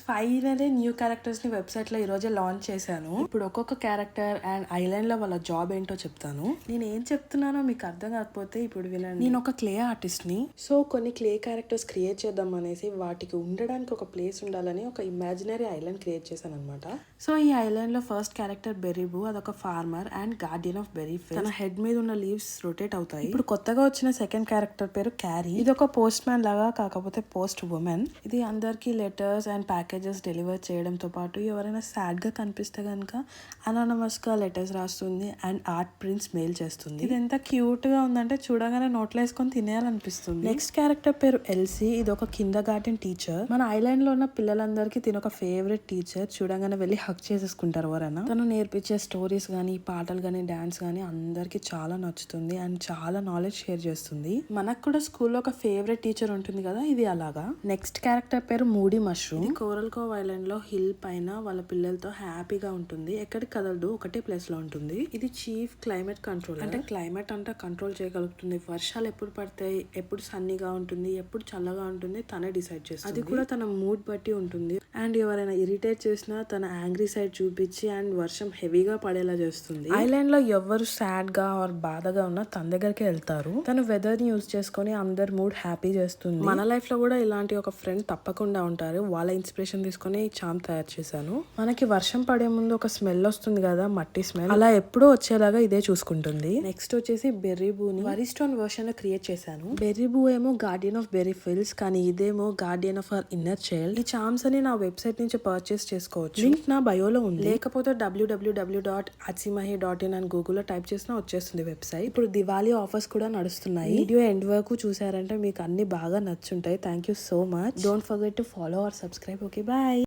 Finally new characters ని website లో ఈ రోజే లాంచ్ చేశాను. ఇప్పుడు ఒక్కొక్క క్యారెక్టర్ అండ్ ఐలాండ్ లో వాళ్ళ జాబ్ ఏంటో చెప్తాను. నేను ఏం చెప్తున్నానో మీకు అర్థం కాకపోతే ఇప్పుడు వినండి. నేను ఒక క్లే ఆర్టిస్ట్ ని. సో కొన్ని క్లే క్యారెక్టర్స్ క్రియేట్ చేద్దాం అనేసి వాటికి ఉండడానికి ఒక ప్లేస్ ఉండాలని ఒక ఇమాజినరీ ఐలాండ్ క్రియేట్ చేశాను అనమాట. సో ఈ ఐలాండ్ లో ఫస్ట్ క్యారెక్టర్ బెరీబు, అదొక farmer and guardian of berry fields. తన హెడ్ మీద ఉన్న లీవ్స్ రొటేట్ అవుతాయి. ఇప్పుడు కొత్తగా వచ్చిన సెకండ్ క్యారెక్టర్ పేరు క్యారీ. ఇది ఒక పోస్ట్ మ్యాన్ లాగా కాకపోతే పోస్ట్ ఉమెన్. ఇది అందరికి లెటర్స్ అండ్ ప్యాకేజెస్ డెలివర్ చేయడంతో పాటు ఎవరైనా సాడ్ గా కనిపిస్తే గనక అనానమస్ గా లెటర్స్ రాస్తుంది అండ్ ఆర్ట్ ప్రింట్స్ మెయిల్ చేస్తుంది. ఇది ఎంత క్యూట్ గా ఉందంటే చూడగానే నోట్లో వేసుకొని తినేయాలనిపిస్తుంది. నెక్స్ట్ క్యారెక్టర్ పేరు ఎల్సీ. ఇది ఒక కిండర్ గార్డెన్ టీచర్. మన ఐలాండ్ లో ఉన్న పిల్లలందరికీ తిన ఒక ఫేవరెట్ టీచర్. చూడగానే వెళ్ళి హక్ చేసేసుకుంటారు ఎవరైనా. తను నేర్పించే స్టోరీస్ గానీ, పాటలు గానీ, డాన్స్ గానీ అందరికి చాలా నచ్చుతుంది అండ్ చాలా నాలెడ్జ్ షేర్ చేస్తుంది. మనకు కూడా స్కూల్లో ఒక ఫేవరెట్ టీచర్ ఉంటుంది కదా, ఇది అలాగా. నెక్స్ట్ క్యారెక్టర్ పేరు మూడీ మష్రూమ్. ఇది కోరల్ కోవ్ ఐలాండ్ లో హిల్ పైన వాళ్ళ పిల్లలతో హ్యాపీగా ఉంటుంది. ఎక్కడికి కదలదు, ఒకటే ప్లేస్ లో ఉంటుంది. ఇది చీఫ్ క్లైమేట్ కంట్రోల్. అంటే క్లైమేట్ అంతా కంట్రోల్ చేయగలుగుతుంది. వర్షాలు ఎప్పుడు పడతాయి, ఎప్పుడు సన్నీగా ఉంటుంది, ఎప్పుడు చల్లగా ఉంటుంది తనే డిసైడ్ చేస్తుంది. అది కూడా తన మూడ్ బట్టి ఉంటుంది. అండ్ ఎవరైనా ఇరిటేట్ చేసినా తన యాంగ్రీ సైడ్ చూపించి అండ్ వర్షం హెవీగా పడేలా చేస్తుంది. ఐలాండ్ లో ఎవరు సాడ్ గా ఆర్ బాధగా ఉన్నా తన దగ్గరికి వెళ్తారు. తను వెదర్ ని యూజ్ చేసుకుని అందరి మూడ్ హ్యాపీ చేస్తుంది. మన లైఫ్ లో కూడా ఇలాంటి ఒక ఫ్రెండ్ తప్పకుండా ఉంటారు. వాళ్ళ ఇన్స్పిరేషన్ తీసుకుని ఈ చామ్ తయారు చేశాను. మనకి వర్షం పడే ముందు ఒక స్మెల్ వస్తుంది కదా, మట్టి స్మెల్, అలా ఎప్పుడూ వచ్చేలాగా ఇదే చూసుకుంటుంది. నెక్స్ట్ వచ్చేసి బెర్రీబూని వరీ స్టోన్ వర్షన్ లో క్రియేట్ చేశాను. బెర్రీబూ ఏమో గార్డియన్ ఆఫ్ బెర్రీ ఫీల్డ్స్, కానీ ఇదేమో Guardian of our inner child. ఈ చామ్స్ అని నా వెబ్సైట్ నుంచి పర్చేస్ చేసుకోవచ్చు. లింక్ నా బయోలో ఉంది. లేకపోతే www.atsimahi.in అని గూగుల్లో టైప్ చేసినా వచ్చేస్తుంది వెబ్సైట్. ఇప్పుడు దివాళీ ఆఫర్స్ కూడా నడుస్తున్నాయి. వీడియో ఎండ్ వరకు చూసారంటే మీకు అన్ని బాగా నచ్చుంటాయి. Thank you so much. Don't forget to follow or subscribe. Okay, bye.